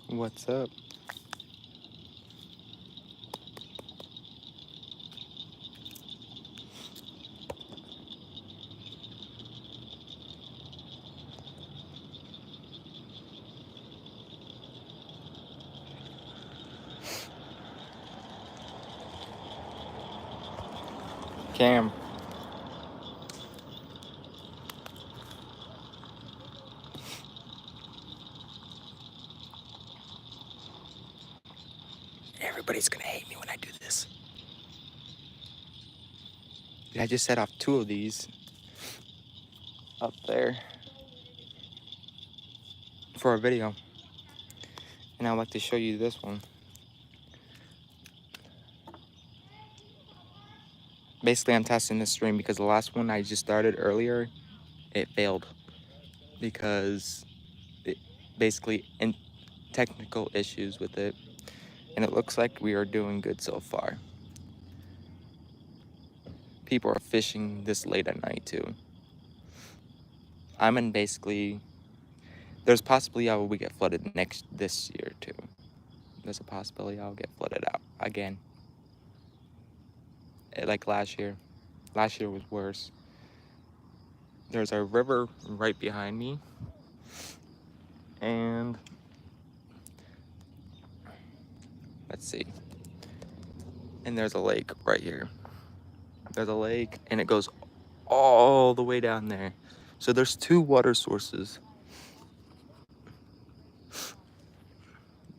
What's up? Cam. Everybody's gonna hate me when I do this. I just set off 2 of these up there for a video. And I'd like to show you this one. Basically, I'm testing this stream because the last one I just started earlier, it failed. Because it basically in technical issues with it. And it looks like we are doing good so far. People are fishing this late at night too. I'm in basically, there's possibly I will get flooded this year too. There's a possibility I'll get flooded out again. Like last year. Last year was worse. There's a river right behind me. And let's see. And there's a lake right here. There's a lake and it goes all the way down there. So there's 2 water sources.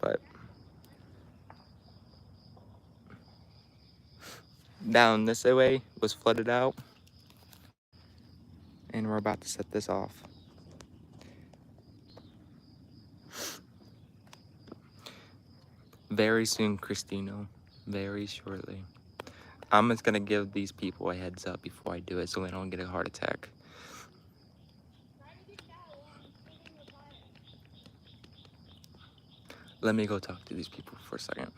But down this way was flooded out. And we're about to set this off. Very soon, Cristino. Very shortly. I'm just gonna give these people a heads up before I do it so they don't get a heart attack. Let me go talk to these people for a second.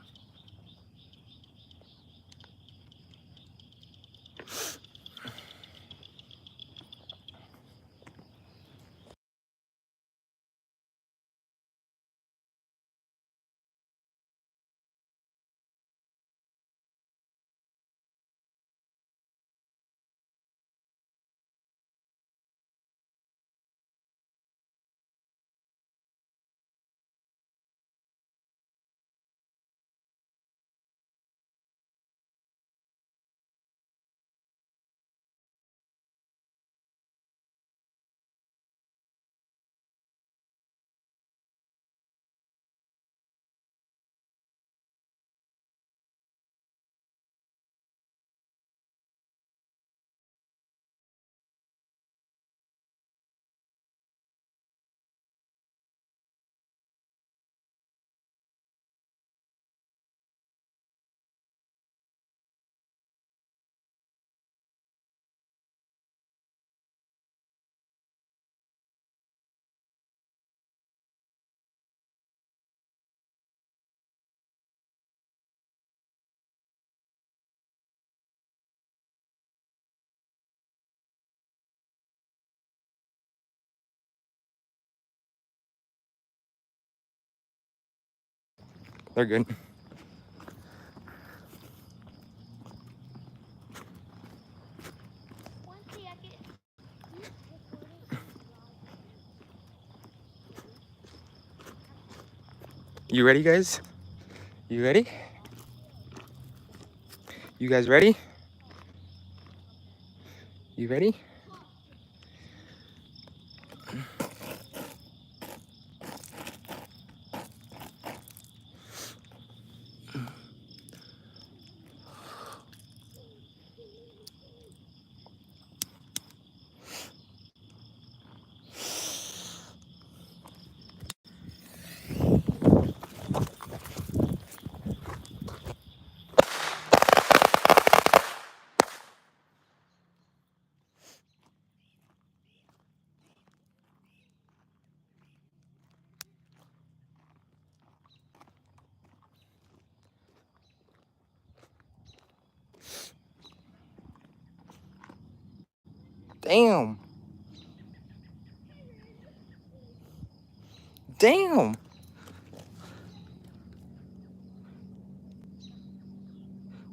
They're good. You ready, guys? You ready? You guys ready? You ready? Damn. Damn.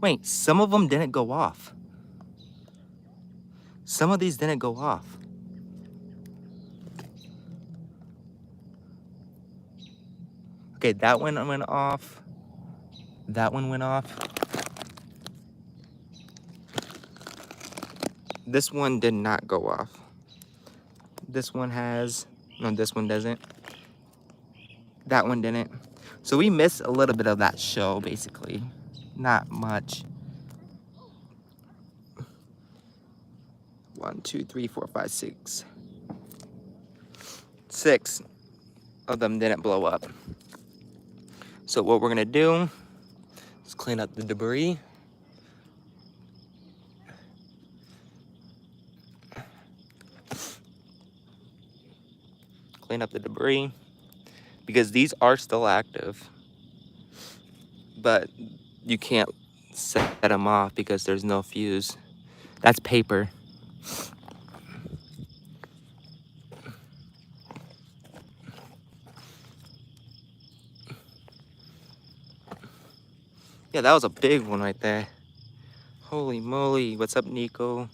Wait, some of them didn't go off. Some of these didn't go off. Okay, that one went off. That one went off. This one did not go off. This one has, no, this one doesn't. That one didn't. So we missed a little bit of that show, basically. Not much. 1, 2, 3, 4, 5, 6. 6 of them didn't blow up. So what we're gonna do is clean up the debris. Clean up the debris because these are still active, but you can't set them off because there's no fuse. That's paper. Yeah, that was a big one right there. Holy moly. What's up, Nico?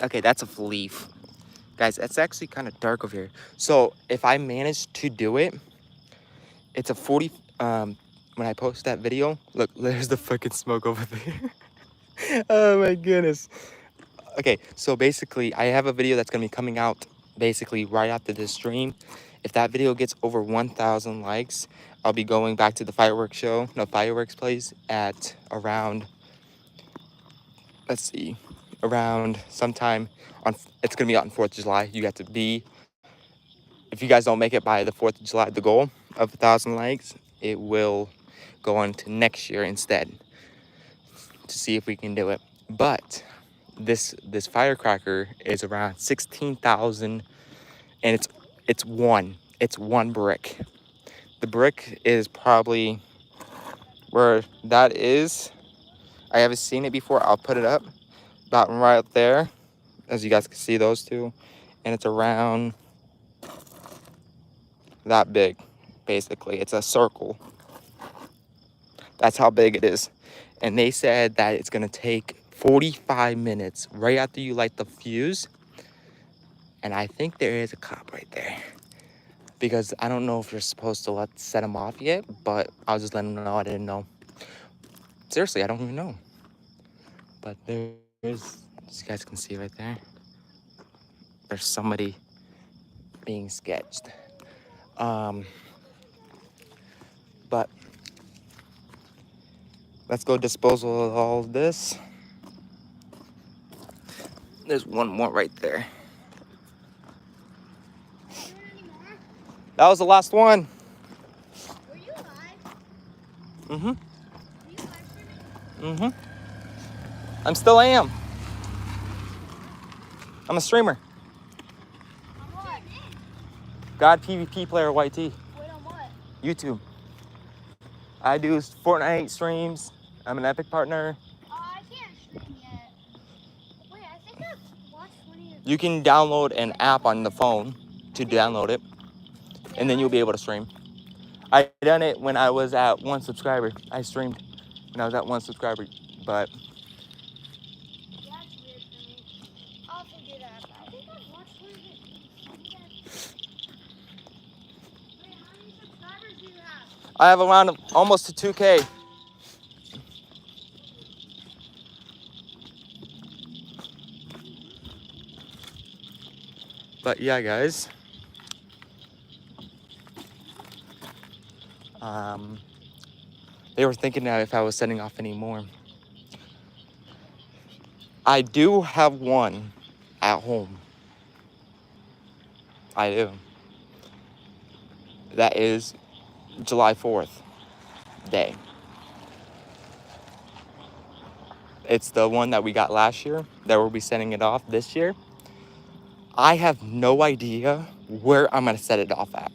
Okay, that's a leaf. Guys, it's actually kind of dark over here. So if I manage to do it, it's a 40, when I post that video, look, there's the fucking smoke over there. Oh my goodness. Okay, so basically I have a video that's gonna be coming out basically right after this stream. If that video gets over 1,000 likes, I'll be going back to the fireworks show, no, fireworks place at around, let's see, around sometime on, it's gonna be out on 4th of July. You got to be, if you guys don't make it by the 4th of July, the goal of 1,000 likes, it will go on to next year instead to see if we can do it. But this firecracker is around 16,000 and it's one brick. The brick is probably where that is. I haven't seen it before. I'll put it up about right there, as you guys can see those two, and it's around that big. Basically, it's a circle. That's how big it is. And they said that it's gonna take 45 minutes right after you light the fuse. And I think there is a cop right there, because I don't know if you're supposed to set them off yet, but I'll just let them know I didn't know. Seriously, I don't even know. But there's, as you guys can see right there, there's somebody being sketched. But let's go dispose of all of this. There's one more right there. That was the last one. Were you live? Mm-hmm. Were you live streaming? Mm-hmm. I'm still am. I'm a streamer. On what? God PvP player YT. Wait, on what? YouTube. I do Fortnite streams. I'm an Epic partner. Oh, I can't stream yet. Wait, I think I've watched one of your... You can download an app on the phone to download it, and then you'll be able to stream. I done it when I was at 1 subscriber. I streamed when I was at 1 subscriber, but That's weird for me. I'll have to do that. But I think I've watched one of your videos. Wait, how many subscribers do you have? I have around almost to 2K. But yeah, guys. They were thinking that if I was setting off any more. I do have one at home. I do. That is July 4th day. It's the one that we got last year that we'll be setting it off this year. I have no idea where I'm gonna set it off at,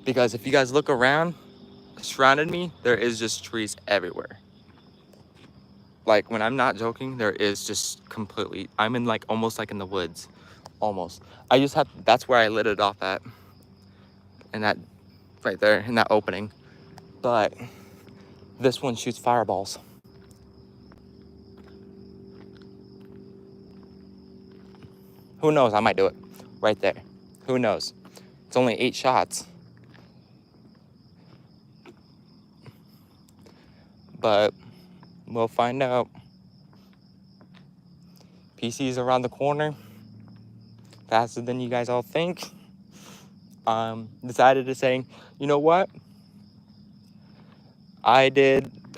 because if you guys look around, surrounded me, there is just trees everywhere. Like, when I'm not joking, there is just completely, I'm in like almost like in the woods, almost. I just have, that's where I lit it off at, and that right there in that opening. But This one shoots fireballs. Who knows? I might do it right there. Who knows? It's only 8 shots. But we'll find out. PC's around the corner. Faster than you guys all think. Decided to say, you know what? I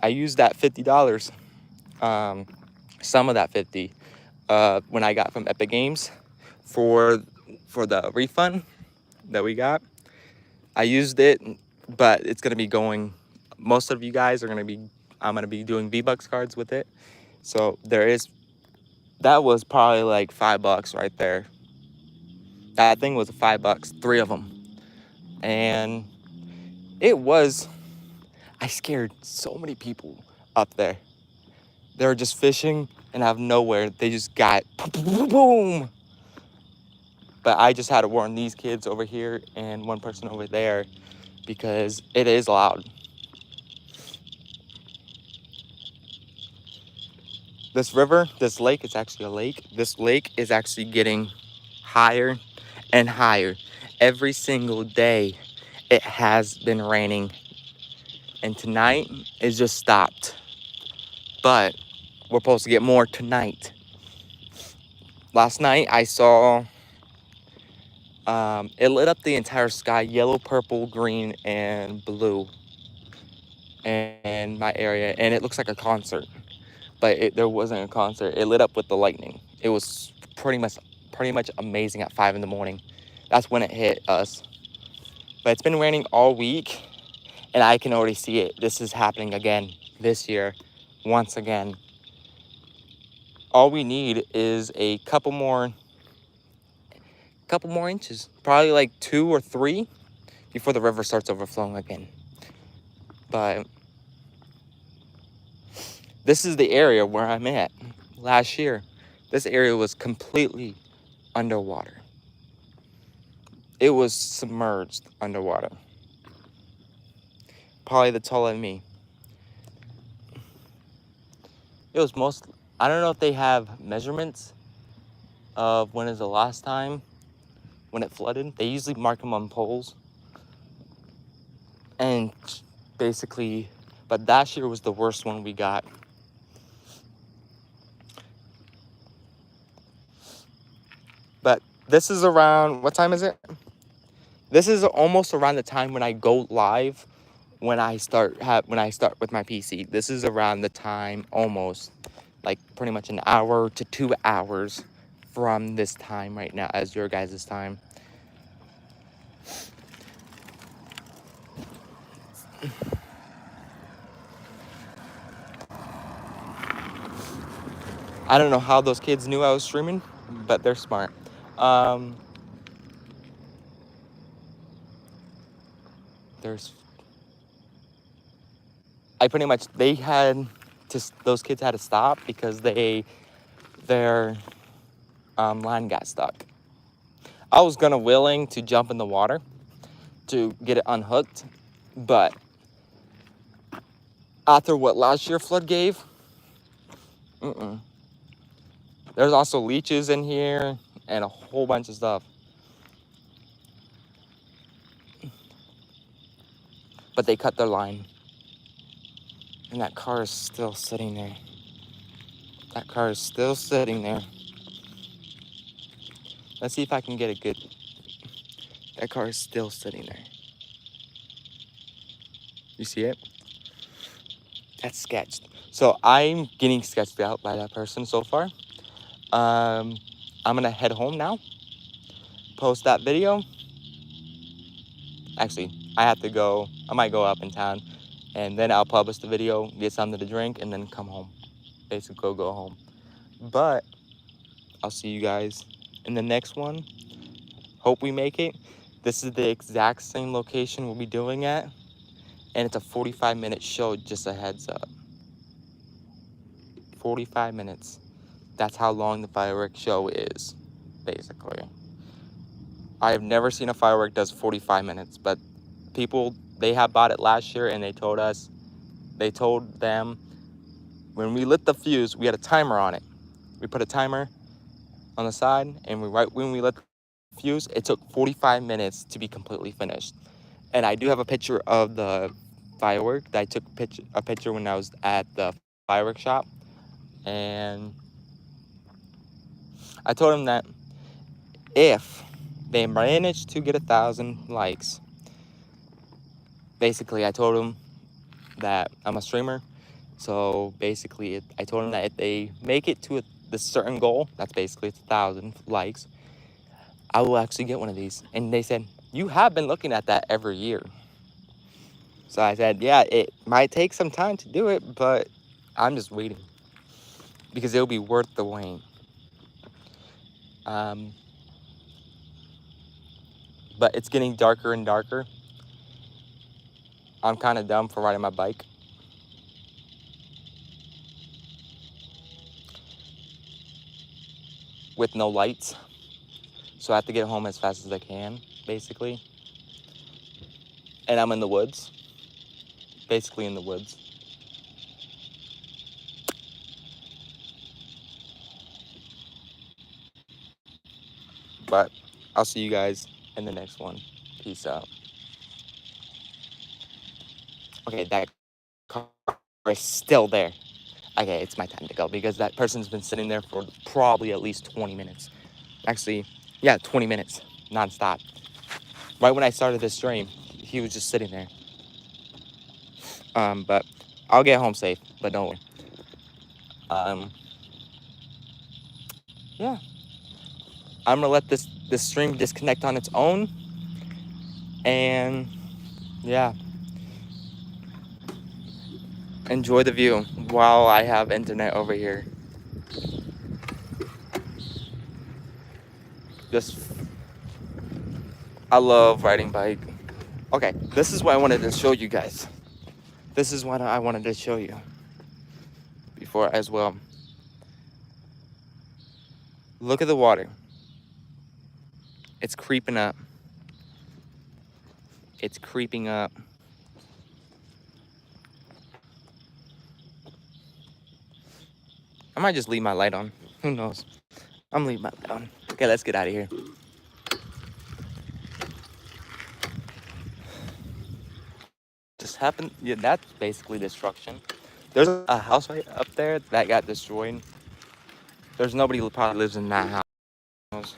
used that $50. Some of that 50 when I got from Epic Games for the refund that we got. I used it, but it's gonna be going. Most of you guys are gonna be. I'm gonna be doing V-Bucks cards with it. So that was probably like $5 right there. That thing was $5, 3 of them, and I scared so many people up there. They were just fishing, and out of nowhere, they just got boom. But I just had to warn these kids over here and one person over there because it is loud. This river, this lake, it's actually a lake. This lake is actually getting higher and higher. Every single day it has been raining. And tonight it just stopped. But we're supposed to get more tonight. Last night I saw it lit up the entire sky, yellow, purple, green, and blue in my area, and it looks like a concert. But there wasn't a concert. It lit up with the lightning. It was pretty much amazing at 5 in the morning. That's when it hit us. But it's been raining all week, and I can already see it. This is happening again this year, once again. All we need is a couple more inches, probably like 2 or 3 before the river starts overflowing again. But this is the area where I'm at. Last year, this area was completely underwater. It was submerged underwater. Probably the taller than me. It was I don't know if they have measurements of when is the last time when it flooded. They usually mark them on poles. And basically, but last year was the worst one we got. But this is around, what time is it? This is almost around the time when I go live, when I start with my PC. This is around the time, almost, like pretty much an hour to 2 hours from this time right now as your guys' time. I don't know how those kids knew I was streaming, but they're smart. Those kids had to stop because their line got stuck. I was willing to jump in the water to get it unhooked, but after what last year flood gave, there's also leeches in here and a whole bunch of stuff. But they cut their line. And that car is still sitting there. That car is still sitting there. Let's see if I can get a good... That car is still sitting there. You see it? That's sketched. So I'm getting sketched out by that person so far. I'm gonna head home now. Post that video. Actually, I have to go. I might go up in town. And then I'll publish the video, get something to drink, and then come home. Basically, go home. But I'll see you guys in the next one. Hope we make it. This is the exact same location we'll be doing at. And it's a 45-minute show, just a heads up. 45 minutes. That's how long the fireworks show is, basically. I have never seen a firework does 45 minutes, but people, they have bought it last year and they told us they told them when we lit the fuse, we had a timer on it. We put a timer on the side, and right when we lit the fuse, it took 45 minutes to be completely finished. And I do have a picture of the firework that I took a picture when I was at the fireworks shop. And I told him that if they managed to get 1,000 likes, basically I told him that I'm a streamer. So basically I told him that if they make it to this certain goal, that's basically 1,000 likes, I will actually get one of these. And they said, you have been looking at that every year. So I said, yeah, it might take some time to do it, but I'm just waiting because it'll be worth the wait. But it's getting darker and darker. I'm kind of dumb for riding my bike. With no lights. So I have to get home as fast as I can, basically. And I'm in the woods. Basically in the woods. But I'll see you guys in the next one. Peace out. Okay, that car is still there. Okay, it's my time to go because that person's been sitting there for probably at least 20 minutes. Actually, yeah, 20 minutes, nonstop. Right when I started this stream, he was just sitting there. But I'll get home safe, but don't worry. Yeah. I'm gonna let this stream disconnect on its own. And yeah. Enjoy the view while I have internet over here. I love riding bike. Okay, this is what I wanted to show you guys. This is what I wanted to show you before as well. Look at the water. It's creeping up. It's creeping up. I might just leave my light on. Who knows? I'm leaving my light on. Okay, let's get out of here. Just happened. Yeah, that's basically destruction. There's a house right up there that got destroyed. There's nobody who probably lives in that house.